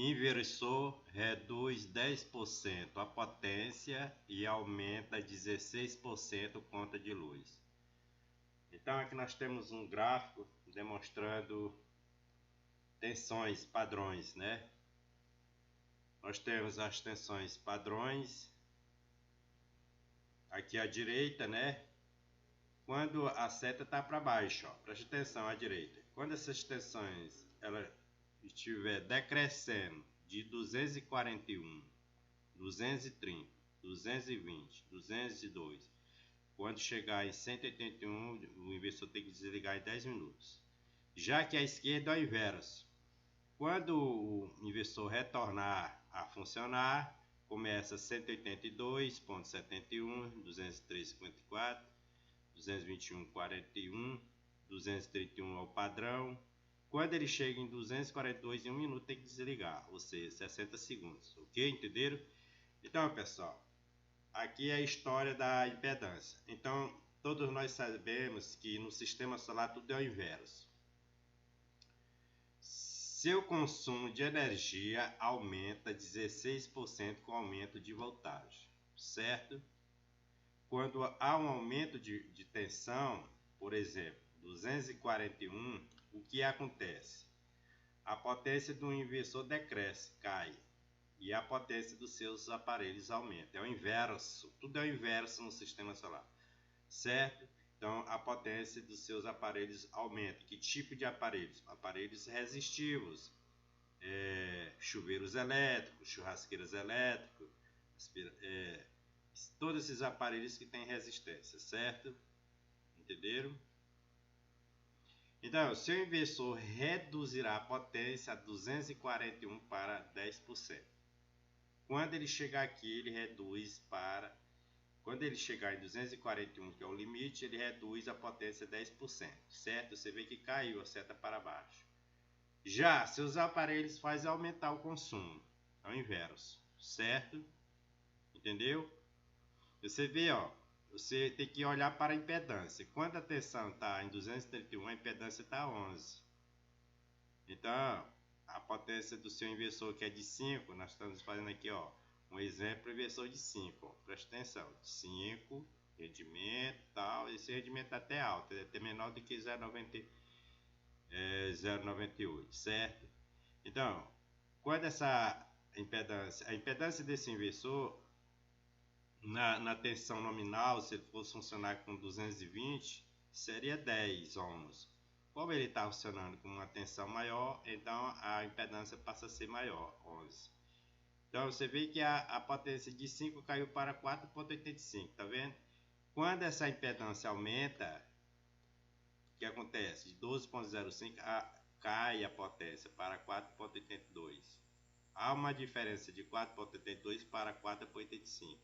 Inversor reduz 10% a potência e aumenta 16% conta de luz. Então aqui nós temos um gráfico demonstrando tensões padrões, né? Nós temos as tensões padrões aqui à direita, né? Quando a seta está para baixo, ó, preste atenção à direita. Quando essas tensões ela estiver decrescendo de 241, 230, 220, 202, quando chegar em 181, o inversor tem que desligar em 10 minutos. Já que a esquerda é o inverso. Quando o inversor retornar a funcionar, começa 182.71, 203.54, 221.41, 231 é o padrão. Quando ele chega em 242 em 1 minuto tem que desligar, ou seja, 60 segundos, ok? Entenderam? Então, pessoal, aqui é a história da impedância. Então, todos nós sabemos que no sistema solar tudo é o inverso. Seu consumo de energia aumenta 16% com aumento de voltagem, certo? Quando há um aumento de tensão, por exemplo, 241, o que acontece? A potência do inversor decresce, cai, e a potência dos seus aparelhos aumenta. É o inverso, tudo é o inverso no sistema solar, certo? Então a potência dos seus aparelhos aumenta. Que tipo de aparelhos? Aparelhos resistivos, chuveiros elétricos, churrasqueiras elétricas, todos esses aparelhos que têm resistência, certo? Entenderam? Então, seu inversor reduzirá a potência a 241 para 10%. Quando ele chegar aqui, ele reduz para... Quando ele chegar em 241, que é o limite, ele reduz a potência a 10%, certo? Você vê que caiu a seta para baixo. Já seus aparelhos fazem aumentar o consumo, é o inverso, certo? Entendeu? Você vê, ó, você tem que olhar para a impedância. Quando a tensão está em 231, a impedância está 11. Então, a potência do seu inversor, que é de 5, nós estamos fazendo aqui, ó, um exemplo, inversor de 5, ó, presta atenção, 5, rendimento, tal, esse rendimento é até alto, é até menor do que 0,98, certo? Então, quando essa impedância, a impedância desse inversor, na tensão nominal, se ele fosse funcionar com 220, seria 10 ohms. Como ele está funcionando com uma tensão maior, então a impedância passa a ser maior, 11. Então você vê que a potência de 5 caiu para 4,85, tá vendo? Quando essa impedância aumenta, o que acontece? De 12,05 cai a potência para 4,82. Há uma diferença de 4,82 para 4,85.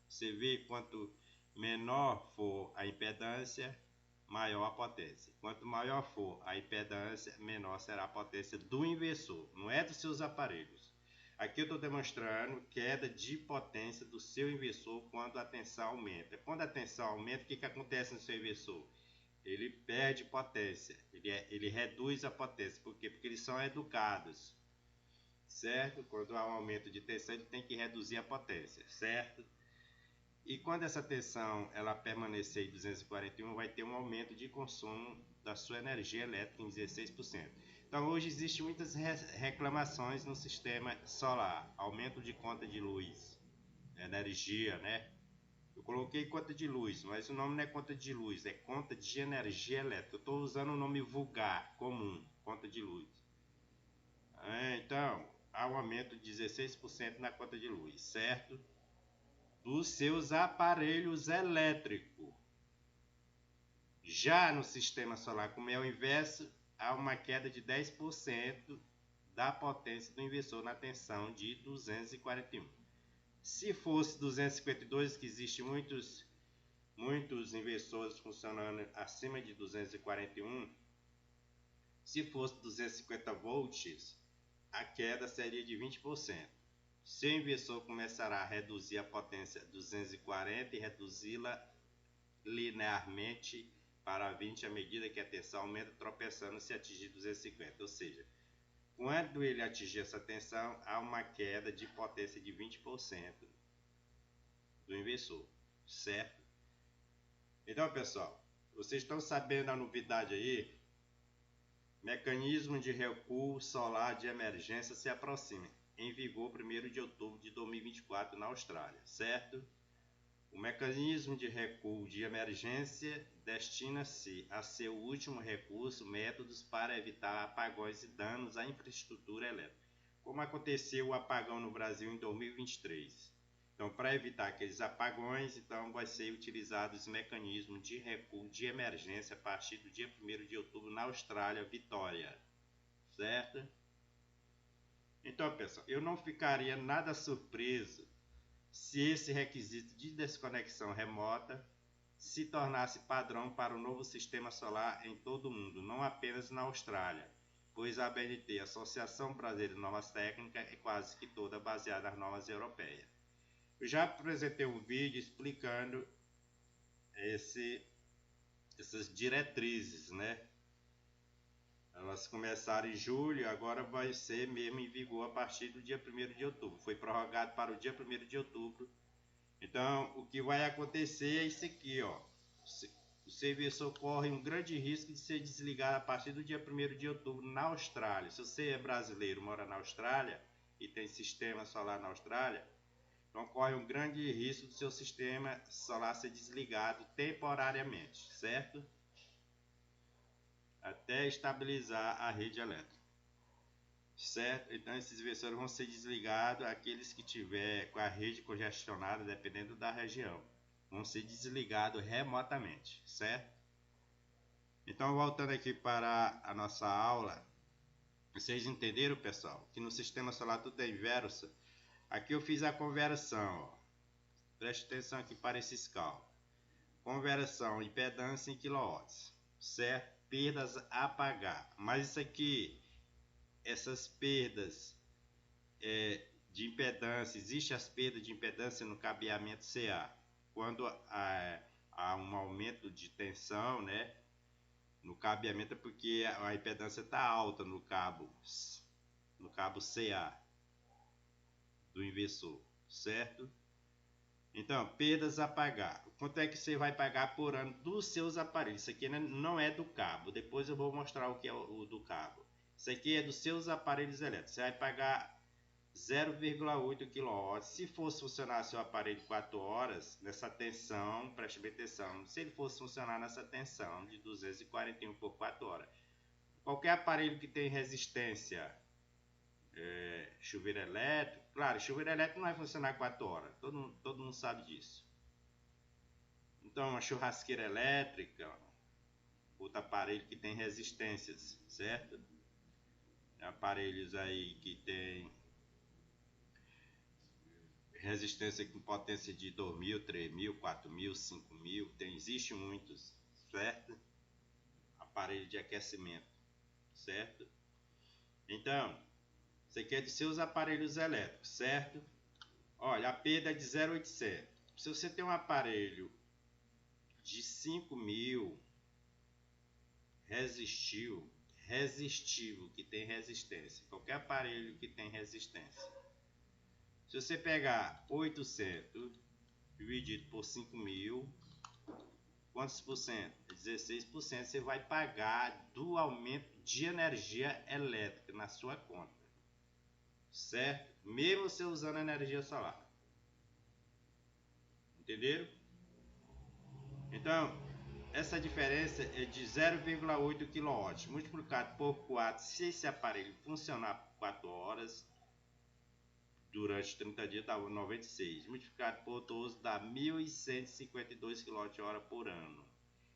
Você vê quanto menor for a impedância, maior a potência. Quanto maior for a impedância, menor será a potência do inversor, não é dos seus aparelhos. Aqui eu estou demonstrando queda de potência do seu inversor quando a tensão aumenta. Quando a tensão aumenta, o que acontece no seu inversor? Ele perde potência, ele reduz a potência. Por quê? Porque eles são educados, certo? Quando há um aumento de tensão, ele tem que reduzir a potência, certo? E quando essa tensão ela permanecer em 241, vai ter um aumento de consumo da sua energia elétrica em 16%. Então hoje existem muitas reclamações no sistema solar, aumento de conta de luz, energia, né? Eu coloquei conta de luz, mas o nome não é conta de luz, é conta de energia elétrica. Eu estou usando o nome vulgar, comum, conta de luz. Então, há um aumento de 16% na conta de luz, certo? Dos seus aparelhos elétricos. Já no sistema solar, como é o inverso, há uma queda de 10% da potência do inversor na tensão de 241. Se fosse 252, que existe muitos inversores funcionando acima de 241, se fosse 250 volts, a queda seria de 20%. Seu inversor começará a reduzir a potência 240 e reduzi-la linearmente para 20 à medida que a tensão aumenta, tropeçando se atingir 250. Ou seja, quando ele atingir essa tensão, há uma queda de potência de 20% do inversor, certo? Então, pessoal, vocês estão sabendo a novidade aí? Mecanismo de recuo solar de emergência se aproxima, em vigor 1º de outubro de 2024 na Austrália, certo? O mecanismo de recuo de emergência destina-se a ser o último recurso, métodos para evitar apagões e danos à infraestrutura elétrica, como aconteceu o apagão no Brasil em 2023. Então, para evitar aqueles apagões, então vai ser utilizado os mecanismos de recuo de emergência a partir do dia 1º de outubro na Austrália, Vitória, certo? Então, pessoal, eu não ficaria nada surpreso se esse requisito de desconexão remota se tornasse padrão para o novo sistema solar em todo o mundo, não apenas na Austrália, pois a ABNT, Associação Brasileira de Normas Técnicas, é quase que toda baseada nas normas europeias. Eu já apresentei um vídeo explicando essas diretrizes, né? Elas começaram em julho, agora vai ser mesmo em vigor a partir do dia 1º de outubro. Foi prorrogado para o dia 1º de outubro. Então, o que vai acontecer é isso aqui, ó. O serviço corre um grande risco de ser desligado a partir do dia 1º de outubro na Austrália. Se você é brasileiro, mora na Austrália e tem sistema solar na Austrália, então corre um grande risco do seu sistema solar ser desligado temporariamente, certo? Até estabilizar a rede elétrica, certo? Então esses inversores vão ser desligados, aqueles que tiver com a rede congestionada, dependendo da região, vão ser desligados remotamente, certo? Então, voltando aqui para a nossa aula, vocês entenderam, pessoal, que no sistema solar tudo é inverso? Aqui eu fiz a conversão, ó. Preste atenção aqui para esses cálculos. Conversão impedância em quilowatts, certo? Perdas a pagar. Mas isso aqui, essas perdas de impedância, existe as perdas de impedância no cabeamento CA. Quando há um aumento de tensão, né? No cabeamento é porque a impedância está alta no cabo CA do inversor, certo? Então, perdas a pagar. Quanto é que você vai pagar por ano dos seus aparelhos? Isso aqui não é do cabo. Depois eu vou mostrar o que é o do cabo. Isso aqui é dos seus aparelhos elétricos. Você vai pagar 0,8 kW. Se fosse funcionar seu aparelho 4 horas, nessa tensão, preste bem atenção, se ele fosse funcionar nessa tensão de 241 por 4 horas, qualquer aparelho que tem resistência, chuveiro elétrico, claro, chuveiro elétrico não vai funcionar 4 horas, todo mundo sabe disso. Então, uma churrasqueira elétrica, outro aparelho que tem resistências, certo? Aparelhos aí que tem resistência com potência de 2.000, 3.000, 4.000, 5.000, existe muitos, certo? Aparelho de aquecimento, certo? Então, isso aqui é de seus aparelhos elétricos, certo? Olha, a perda é de 0,800. Se você tem um aparelho de 5.000 resistível, que tem resistência, qualquer aparelho que tem resistência, se você pegar 800 dividido por 5.000, quantos por cento? 16%. Você vai pagar do aumento de energia elétrica na sua conta, certo? Mesmo você usando energia solar. Entenderam? Então, essa diferença é de 0,8 kW multiplicado por 4. Se esse aparelho funcionar por 4 horas, durante 30 dias dá 96. Multiplicado por 12 dá 1.152 kWh por ano.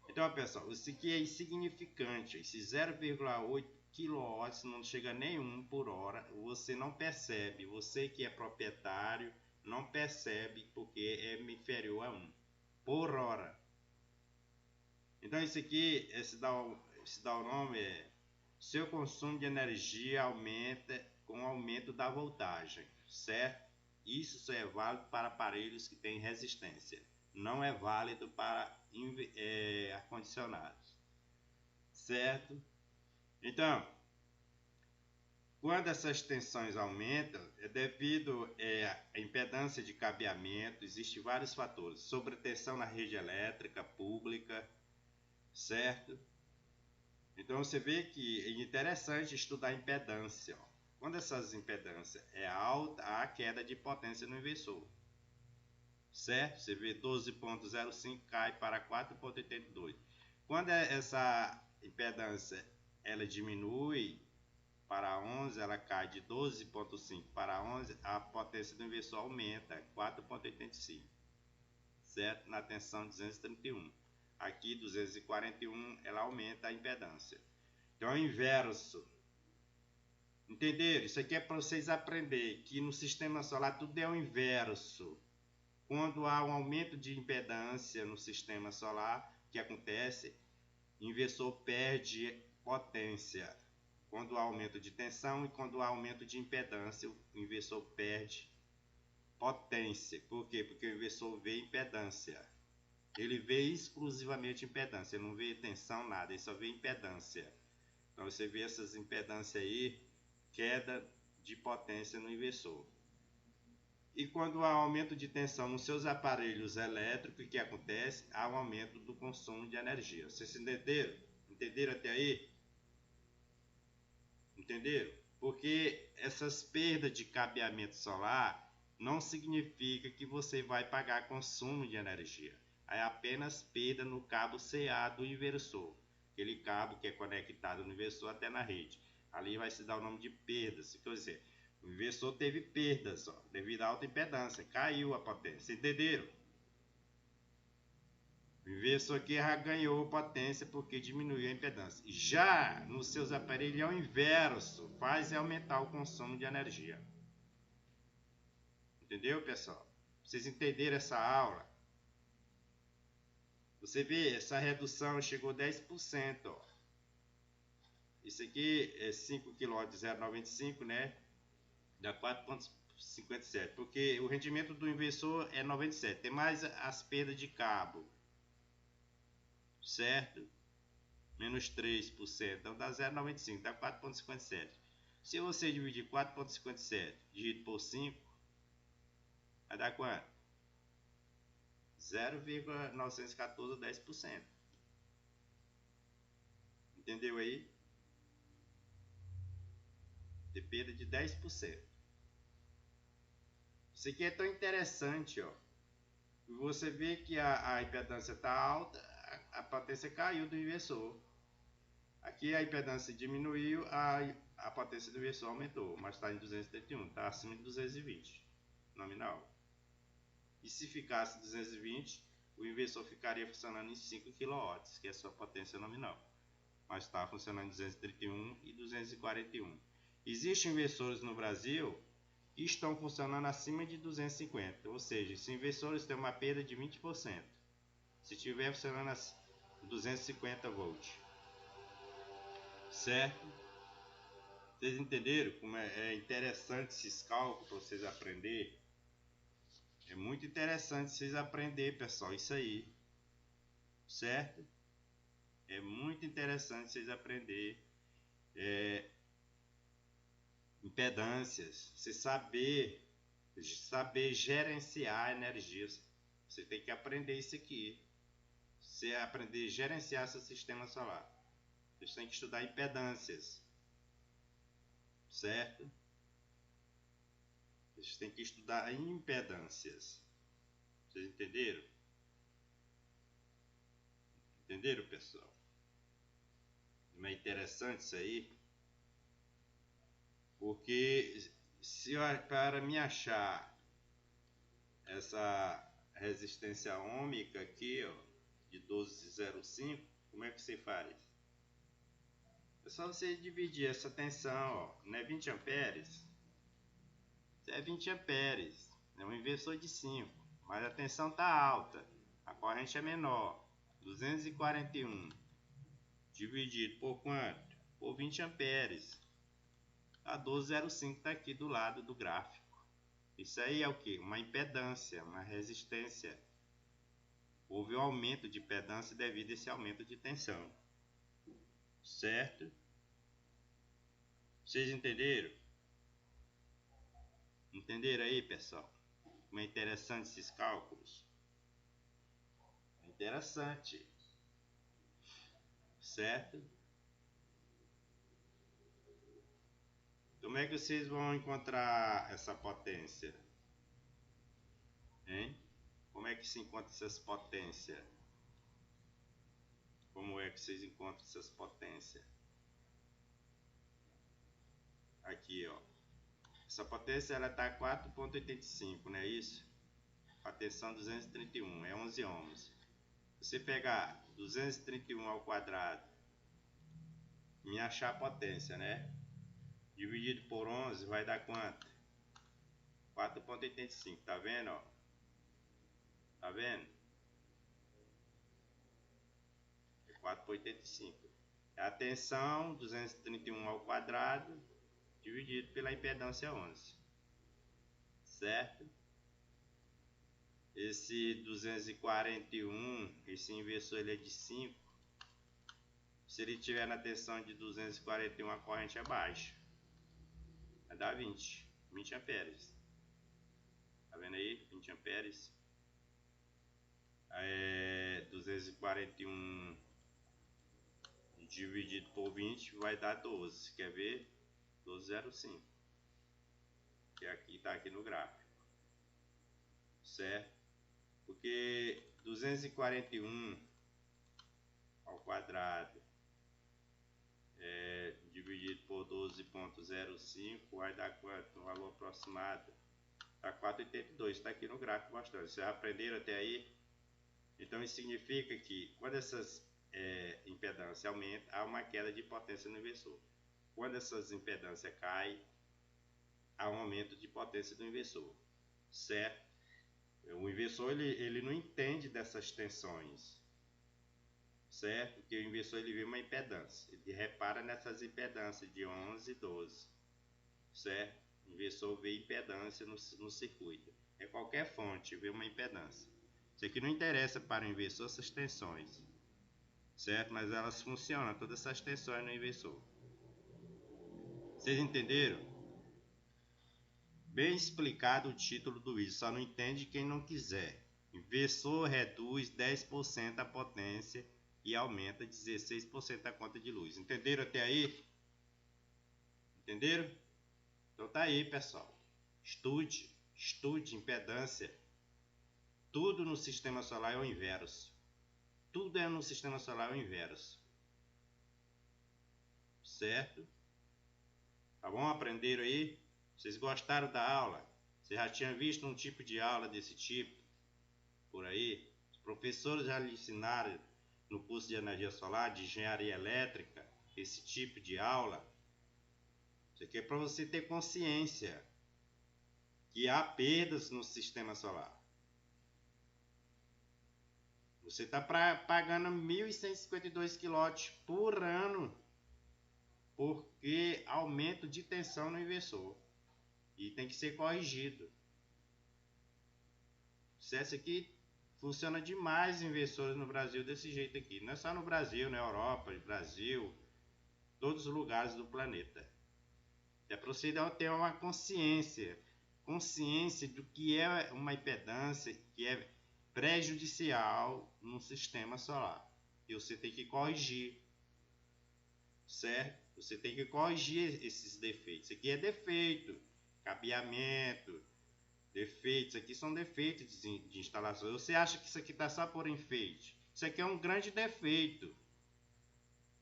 Então, pessoal, isso aqui é insignificante. Esse 0,8 kW não chega nem 1 por hora. Você não percebe. Você que é proprietário não percebe porque é inferior a 1 por hora. Então, isso aqui, esse dá o nome é: seu consumo de energia aumenta com o aumento da voltagem, certo? Isso só é válido para aparelhos que têm resistência, não é válido para ar-condicionados, certo? Então, Quando essas tensões aumentam, é devido à impedância de cabeamento, existem vários fatores. Sobretensão na rede elétrica pública, certo? Então você vê que é interessante estudar a impedância. Ó. Quando essas impedâncias é alta, há queda de potência no inversor. Certo? Você vê 12.05 cai para 4.82. Quando essa impedância ela diminui para 11, ela cai de 12.5 para 11, a potência do inversor aumenta 4.85, certo? Na tensão 231. Aqui 241 ela aumenta a impedância. Então é o inverso. Entenderam? Isso aqui é para vocês aprenderem que no sistema solar tudo é o inverso. Quando há um aumento de impedância no sistema solar, o que acontece? O inversor perde potência. Quando há aumento de tensão e quando há aumento de impedância, o inversor perde potência. Por quê? Porque o inversor vê impedância. Ele vê exclusivamente impedância, ele não vê tensão, nada, ele só vê impedância. Então você vê essas impedâncias aí, queda de potência no inversor. E quando há aumento de tensão nos seus aparelhos elétricos, o que acontece? Há um aumento do consumo de energia. Vocês entenderam? Entenderam até aí? Entenderam? Porque essas perdas de cabeamento solar não significa que você vai pagar consumo de energia. É apenas perda no cabo CA do inversor. Aquele cabo que é conectado no inversor até na rede. Ali vai se dar o nome de perdas. Quer dizer, o inversor teve perdas devido à alta impedância. Caiu a potência. Entenderam? O inversor aqui já ganhou potência porque diminuiu a impedância. Já nos seus aparelhos é o inverso, faz aumentar o consumo de energia. Entendeu, pessoal? Vocês entenderam essa aula? Você vê, essa redução chegou a 10%. Ó. Isso aqui é 5 kW de 0,95, né? Dá 4,57. Porque o rendimento do inversor é 97. Tem mais as perdas de cabo. Certo? Menos 3%, então dá 0,95, dá 4,57. Se você dividir 4,57 dividido por 5, vai dar quanto? 0,914, 10%. Entendeu aí? De perda de 10%. Isso aqui é tão interessante, ó. Você vê que a impedância está alta, a potência caiu do inversor. Aqui a impedância diminuiu, a potência do inversor aumentou, mas está em 231, está acima de 220 nominal. E se ficasse 220, o inversor ficaria funcionando em 5 kW, que é a sua potência nominal. Mas está funcionando em 231 e 241. Existem inversores no Brasil que estão funcionando acima de 250, ou seja, esses inversores têm uma perda de 20%. Se estiver funcionando a 250 volts. Certo? Vocês entenderam como é interessante esses cálculos para vocês aprenderem? É muito interessante vocês aprenderem, pessoal, isso aí. Certo? É muito interessante vocês aprenderem impedâncias. Você saber gerenciar energias. Você tem que aprender isso aqui. Você aprender a gerenciar seu sistema solar. Você tem que estudar impedâncias. Certo? Vocês têm que estudar impedâncias. Vocês entenderam? Entenderam, pessoal? Não é interessante isso aí? Porque para me achar essa resistência ômica aqui, ó, de 12,05, como é que você faz? É só você dividir essa tensão, ó, não é 20 amperes? É 20 amperes, é um inversor de 5, mas a tensão está alta, a corrente é menor, 241 dividido por quanto? Por 20 amperes. A 12,05 está aqui do lado do gráfico. Isso aí é o que? Uma impedância, uma resistência. Houve um aumento de impedância devido a esse aumento de tensão. Certo? Vocês entenderam? Entenderam aí, pessoal? Como é interessante esses cálculos? É interessante, certo? Como é que vocês vão encontrar essa potência? Hein? Como é que se encontra essas potências? Como é que vocês encontram essas potências? Aqui, ó. Essa potência ela está 4,85, não é isso? A tensão 231, é 11 ohms. Você pegar 231 ao quadrado e achar a potência, né? Dividido por 11 vai dar quanto? 4,85, tá vendo, ó? Tá vendo? É 4,85. É a tensão 231 ao quadrado dividido pela impedância 11. Certo? Esse 241, esse inversor ele é de 5. Se ele tiver na tensão de 241, a corrente é baixa. Vai dar 20 amperes. Tá vendo aí? 20 amperes. 241 dividido por 20 vai dar 12. Quer ver? 12,05. Que aqui está aqui no gráfico. Certo? Porque 241 ao quadrado dividido por 12,05 vai dar quanto? Um valor aproximado. Está 4,82. Está aqui no gráfico mostrando. Vocês aprenderam até aí? Então isso significa que quando essas impedâncias aumentam, há uma queda de potência no inversor. Quando essas impedâncias caem, há um aumento de potência do inversor. Certo? O inversor ele não entende dessas tensões. Certo? Porque o inversor ele vê uma impedância. Ele repara nessas impedâncias de 11 e 12. Certo? O inversor vê impedância no circuito. É qualquer fonte, vê uma impedância. Isso aqui não interessa para o inversor essas tensões. Certo? Mas elas funcionam, todas essas tensões no inversor. Vocês entenderam? Bem explicado o título do vídeo, só não entende quem não quiser. Inversor reduz 10% a potência e aumenta 16% a conta de luz. Entenderam até aí? Entenderam? Então tá aí, pessoal. Estude impedância. Tudo no sistema solar é o inverso. Tudo é no sistema solar é o inverso. Certo? Tá bom? Aprenderam aí? Vocês gostaram da aula? Você já tinha visto um tipo de aula desse tipo por aí? Os professores já lhe ensinaram no curso de energia solar, de engenharia elétrica, esse tipo de aula? Isso aqui é para você ter consciência que há perdas no sistema solar. Você está pagando 1.152 kW por ano porque aumento de tensão no inversor e tem que ser corrigido. Isso aqui funciona demais inversores no Brasil desse jeito aqui. Não é só no Brasil, na Europa, no Brasil, todos os lugares do planeta. É para você ter uma consciência do que é uma impedância que é prejudicial no sistema solar. E você tem que corrigir, certo? Você tem que corrigir esses defeitos. Isso aqui é defeito, cabeamento, defeitos. Aqui são defeitos de instalação. Você acha que isso aqui está só por enfeite? Isso aqui é um grande defeito.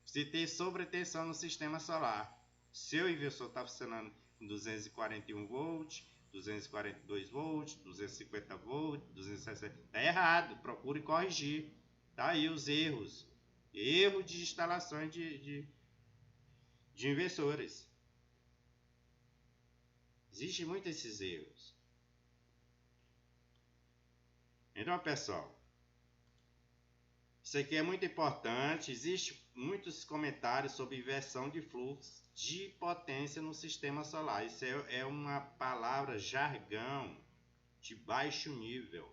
Você tem sobretensão no sistema solar. Seu inversor está funcionando com 241 volts, 242 volts, 250 volts, 260. Está errado. Procure corrigir. Tá aí os erros. Erro de instalações de inversores. Existem muitos esses erros. Então, pessoal, isso aqui é muito importante. Existem muitos comentários sobre inversão de fluxo de potência no sistema solar. Isso é uma palavra jargão de baixo nível.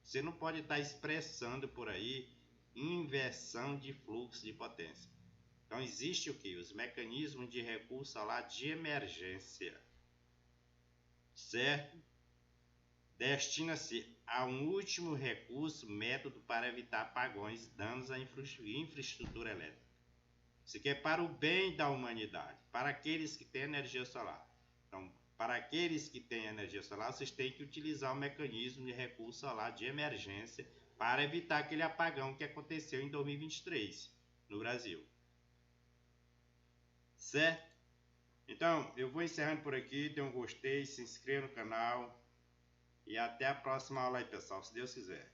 Você não pode estar expressando por aí inversão de fluxo de potência. Então existe o que? Os mecanismos de recurso solar de emergência, certo? Destina-se a um último recurso, método para evitar apagões e danos à infraestrutura elétrica. Isso aqui é para o bem da humanidade, para aqueles que têm energia solar. Então, para aqueles que têm energia solar, vocês têm que utilizar o mecanismo de recurso solar de emergência para evitar aquele apagão que aconteceu em 2023 no Brasil. Certo? Então, eu vou encerrando por aqui. Dê um gostei, se inscreva no canal e até a próxima aula aí, pessoal, se Deus quiser.